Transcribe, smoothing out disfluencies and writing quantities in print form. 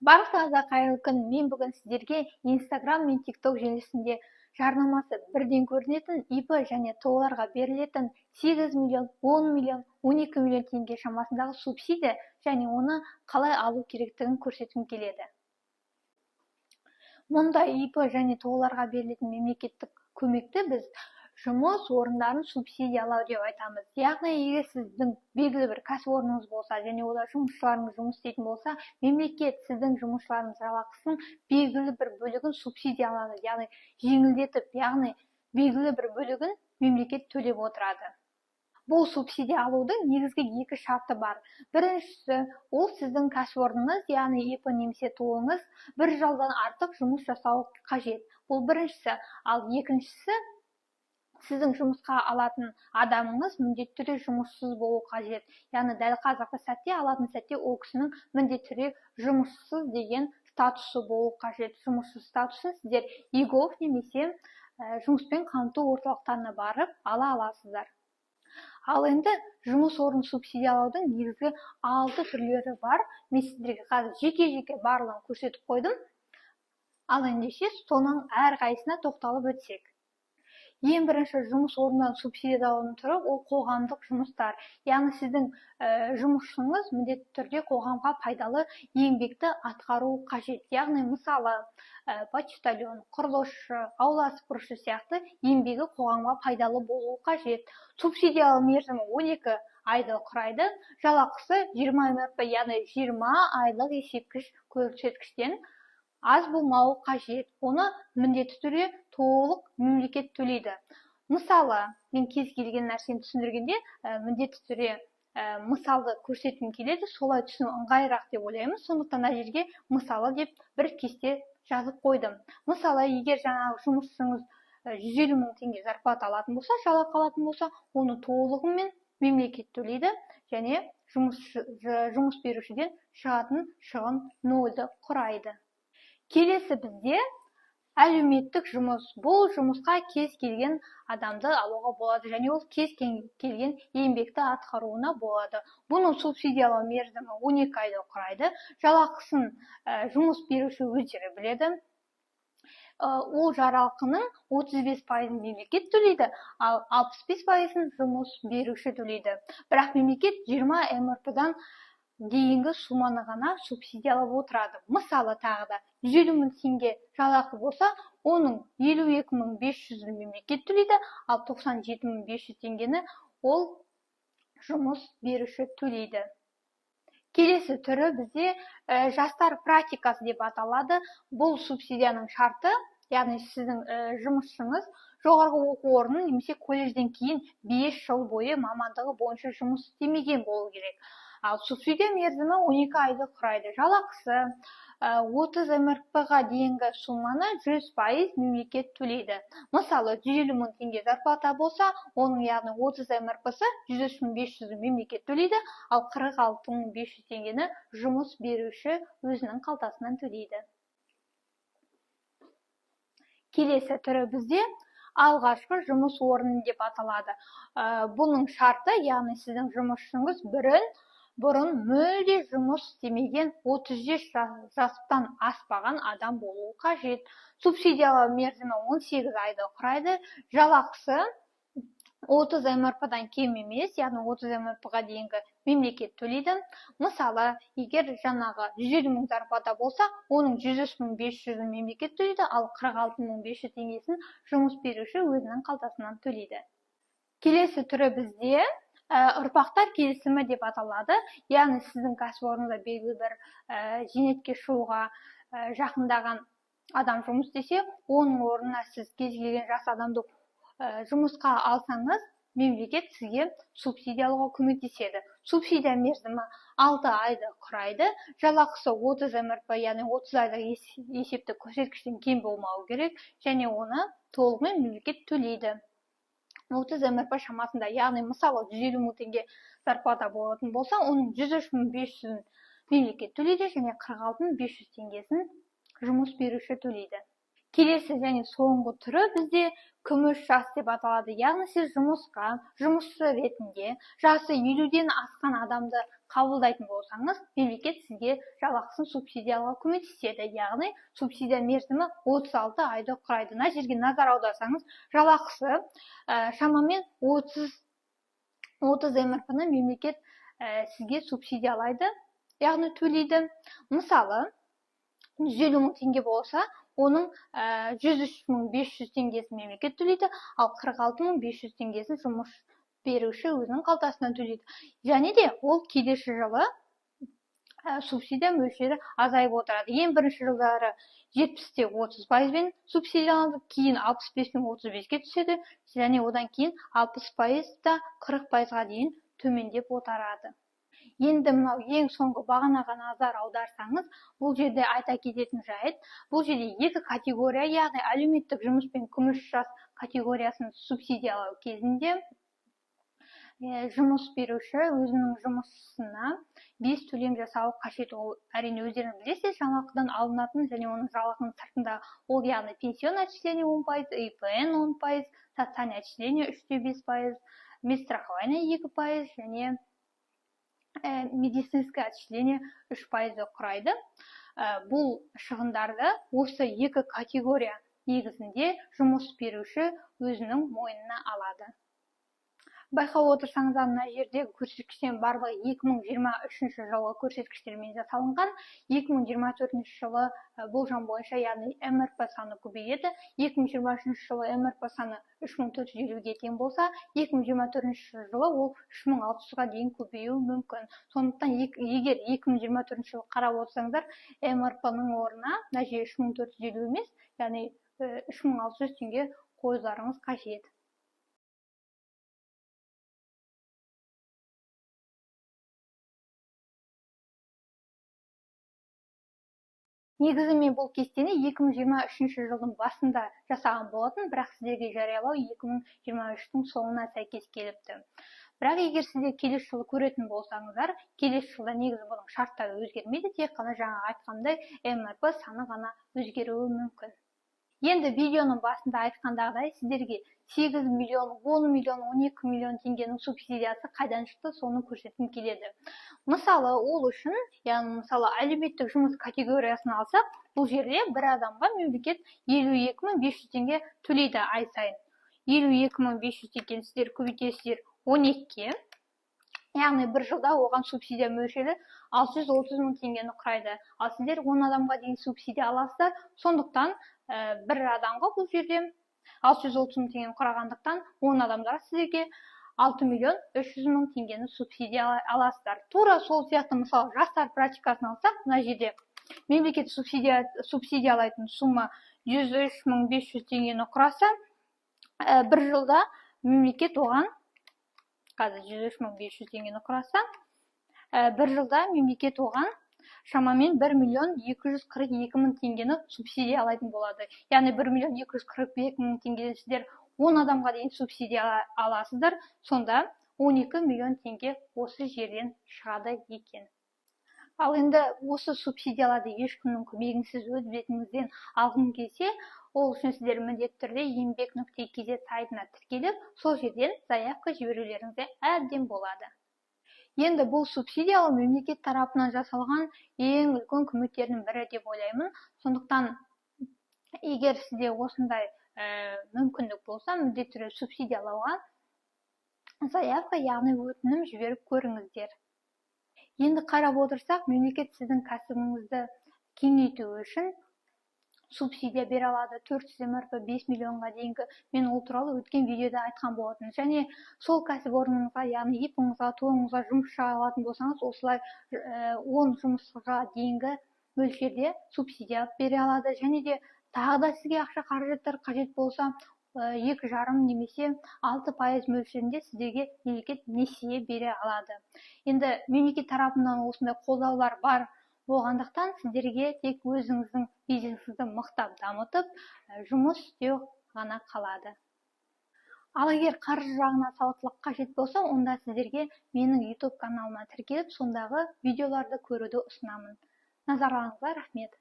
Барлықтарыңызға қайырлы күн. Мен бүгін сіздерге Instagram мен TikTok желісінде жарнамасы бірден көрінетін ИП және ТО-ларға берілетін 8 миллион, 10 миллион, 12 миллион теңге шамасындағы субсидия және оны қалай алу керектігін көрсеткім келеді. Мұндай ИП және ТО-ларға берілетін мемлекеттік көмекті біз жұмыс орындарын субсидиялау деп айтамыз. Яғни, егер сіздің белгілі бір кәсіпорныңыз болса және ода жұмысшыларыңыз жұмыс істейтін болса, мемлекет сіздің жұмысшыларыңыз жалақысын белгілі бір бөлігін субсидиялады, яғни жеңілдетіп, яғни белгілі бір бөлігін мемлекет төлеп отырады. Бұл субсидия алудың негізгі екі шарты бар. Біріншісі, ол сіздің кәсіпорныңыз, яғни ИП немесе ТО-ңыз бір жылдан артық жұмыс жасауы қажет. Бұл біріншісі, ал екіншісі, сіздің жұмысқа алатын адамыңыз міндетті түрде жұмыссыз болу қажет. Яғни дәл қазіргі сәтте алатын сәтте ол кісінің міндетті түрде жұмыссыз деген статусы болу қажет. Жұмыссыз статусын сіздер ИГОВ немесе жұмыспен қамту орталықтарына барып ала аласыздар. Ал енді жұмыс орнын субсидиялаудың негізгі 6 түрлері бар. Мен сіздерге қазір жеке-жеке барлығын көрсетіп қойдым. Ал ендеше соның әрқайсысына тоқталып өтсек. Ең бірінші жұмыс орнынан субсидиялаудың түрі ол қоғамдық жұмыстар. Яғни сіздің жұмысшыңыз міндетті түрде қоғамға пайдалы еңбекті атқару қажет. Яғни мысалы почтальон, құрылысшы, аула сыпырушы сияқты еңбегі қоғамға пайдалы болуы қажет. Субсидиялау мерзімі 12 айды құрайды. Жалақысы 20 МРП, яғни 20 айлық есептегіш көрсеткіштен аз болмауы қажет. Оны міндетті түрде толық мемлекет төлейді. Мысалы, мен кез келген нәрсені түсіндіргенде міндетті түрде мысалды көрсеткім келеді, солай түсіну ыңғайырақ деп ойлаймыз. Сондықтан мына жерге мысалы деп бір кесте жазып қойдым. Мысалы, егер жаңағы жұмысшыңыз 150 мың теңге зарплата алатын болса, жалақы алатын болса, оны толығымен мемлекет төлейді және жұмыс берушіден шығатын шығын 0-ды құрайды. Келесі бізде әлеуметтік жұмыс. Бұл жұмысқа кез келген адамды алуға болады және ол кез келген еңбекті атқаруына болады. Бұның субсидиялау мерзімі 12 айды құрайды. Жалақысын жұмыс беруші өздері біледі. Ол жалақының 35% мемлекет төлейді, ал 65% жұмыс беруші төлейді. Бірақ мемлекет 20 МРП-дан дейінгі суманы ғана субсидиялап отырады. Мысалы, тағы да 150 мың теңге жалақы болса, оның 52.500 мемлекет төлейді, ал 97.500 теңгені ол жұмыс беруші төлейді. Келесі түрі бізде жастар практикасы деп аталады. Бұл субсидияның шарты, яғни сіздің жұмысшыңыз жоғарғы оқу орнын немесе колледжден кейін 5 жыл бойы мамандығы бойынша жұмыс істемеген болу керек. Ал субсидия мерзімі 12 айды құрайды. Жалақысы 30 МРП-ға дейінгі суманы 100% мемлекет төлейді. Мысалы, 150 мың теңге зарплата болса, оның яғни 30 МРП-сы 103.500 мемлекет төлейді, ал 46.500 теңгені жұмыс беруші өзінің қалтасынан төлейді. Келесі түрі бізде алғашқы жұмыс орны деп аталады. Бұның шарты, яғни сіздің жұмысшыңыз бұрын мүлде жұмыс істемеген 35 жастан аспаған адам болуы қажет. Субсидиялау мерзімі 18 айды құрайды. Жалақысы 30 МРП-дан кем емес, яғни 30 МРП-ға дейінгі мемлекет төлейді. Мысалы, егер жаңағы 150 мың зарплата болса, оның 103.500 мемлекет төлейді, ал 46.500 теңгесін жұмыс беруші өзінің қалтасынан төлейді. Келесі түрі бізде ұрпақтар келісімі деп аталады. Яғни сіздің кәсіпорныңызда белгілі бір зейнетке шығуға жақындаған адам жұмыс істесе, оның орнына сіз кез келген жас адамды жұмысқа алсаңыз, мемлекет сізге субсидиялауға көмектеседі. Субсидия мерзімі 6 айды құрайды. Жалақысы 30 МРП, яғни 30 айлық есептік көрсеткіштен кем болмауы керек және оны толығымен мемлекет төлейді. 30 МРП шамасында, яғни мысалы 150 мың теңге зарплата болатын болса, оның 103.500 мемлекет төлейді және 46.500 теңгесін жұмыс беруші төлейді. Келесі және соңғы түрі бізде күміс жас деп аталады. Яғни сіз жұмысшы ретінде жасы 50-ден асқан адамды қабылдайтын болсаңыз, мемлекет сізге жалақысын субсидиялауға көмектеседі. Яғни субсидия мерзімі 36 айды құрайды. Мына жерге назар аударсаңыз, жалақысы шамамен 30 МРП-ны мемлекет сізге субсидиялайды, яғни төлейді. Мысалы, 150 мың теңге болса, оның 103.500 теңгесін мемлекет төлейді, ал 46.500 теңгесін жұмыс беруші өзінің қалтасынан төлейді. Және де ол келесі жылы субсидия мөлшері азайып отырады. Ең бірінші жылдары 70-те 30%-бен субсидияланды, кейін 65-тен 35-ке түседі, және одан кейін 60%-та 40%-ға дейін төмендеп отырады. Енді мынау ең соңғы бағанаға назар аударсаңыз, бұл жерде айта кететін жайт, бұл жерде екі категория, яғни әлеуметтік жұмыс пен күміс жас категориясын субсидиялау кезінде жұмыс беруші өзінің жұмысына 5 төлем жасауы қажет. Ол әрине өздеріңіз білесіз, жалақыдан алынатын және оның жалақының сыртында ол яғни пенсионное отчисление 10%, ИПН 10%, социальное отчисление 3,5%, медстрахование 2%, және медицинское отчисление 3% құрайды. Бұл шығындарды осы екі категория негізінде жұмыс беруші өзінің мойнына алады. Байқап отырсаңыздар, мына жердегі көрсеткіштен барлығы 2023 жылы көрсеткіштермен жасалынған. 2024 жылы болжам бойынша, яғни МРП саны көбейеді. 2023 жылы МРП саны 3450-ге тең болса, 2024 жылы ол 3600-ға дейін көбеюі мүмкін. Сондықтан егер 2024 жылы қарап отырсаңыздар, МРП-ның орнына мына жер 3450 емес, яғни 3600 теңге қоюларыңыз қажет. Негізі мен бұл кестені 2023 жылдың басында жасаған болатын, бірақ сіздерге жариялау 2023-тің соңына сәйкес келіпті. Бірақ егер сіздер келесі жылы көретін болсаңыздар, келесі жылда негізі бұның шарттары өзгермейді, тек қана жаңа айтқандай МРП саны ғана өзгеруі мүмкін. Енді видеоның басында айтқандағыдай сіздерге 8 миллион, 10 миллион, 12 миллион теңгенің субсидиясы қайдан шықты, соны көрсеткім келеді. Мысалы, ол үшін, яғни мысалы әлеуметтік жұмыс категориясын алсақ, бұл жерде бір адамға мемлекет 52.500 теңге төлейді ай сайын. 52.500 теңгені сіздер көбейтесіздер 12-ке. Яғни бір жылда оған субсидия мөлшері 630 мың теңгені құрайды. Ал сіздер 10 адамға дейін субсидия аласыздар, сондықтан бір адамға бұл жерде 630 мың теңгені құрағандықтан 10 адамдар сіздерге 6 миллион 300 мың теңгені субсидия аласыздар. Тура сол сияқты мысалы жастар практикасын алсақ, мына жерде мемлекет субсидиялайтын сумма 103.500 теңгені құраса, бір жылда мемлекет оған, қазір 103.500 теңгені құраса, бір жылда мемлекет оған шамамен 1 миллион 242 мың теңгені субсидиялайтын болады. Яғни 1 миллион 242 мың теңгені сіздер 10 адамға дейін субсидия аласыздар, сонда 12 миллион теңге осы жерден шығады екен. Ал енді осы субсидияларды ешкімнің көмегінсіз өз бетіңізден алғың келсе, ол үшін сіздер міндетті түрде еңбек.kz сайтына тіркеліп, сол жерден заявка жіберулеріңізде әбден болады. Енді бұл субсидиялау мемлекет тарапынан жасалған ең үлкен көмектердің бірі деп ойлаймын. Сондықтан, егер сізде осындай мүмкіндік болса, міндетті түрде субсидиялауға заявка, яғни өтінім жіберіп көріңіздер. Енді қарап отырсақ, мемлекет сіздің кәсібіңізді кеңейту үшін субсидия бере алады. 400 МРП 5 миллионға дейінгі, мен ол туралы өткен видеода айтқан болатын. Және сол кәсіпорныңызға, яғни ипыңызға, тойыңызға жұмысшы алатын болсаңыз, осылай 10 жұмысшыға дейінгі мөлшерде субсидия бере алады. Және де тағы да сізге ақша қаражаттар қажет болса, 2,5 немесе 6% мөлшерінде сіздерге мемлекет несие бере алады. Енді мемлекет тарапынан осындай қолдаулар бар болғандықтан, сіздерге тек өзіңіздің бизнесіңізді мықтап дамытып, жұмыс істеу ғана қалады. Ал егер қаржы жағына сауаттылық қажет болса, онда сіздерге менің YouTube каналыма тіркеліп, сондағы видеоларды көруді ұсынамын. Назарларыңызға рахмет.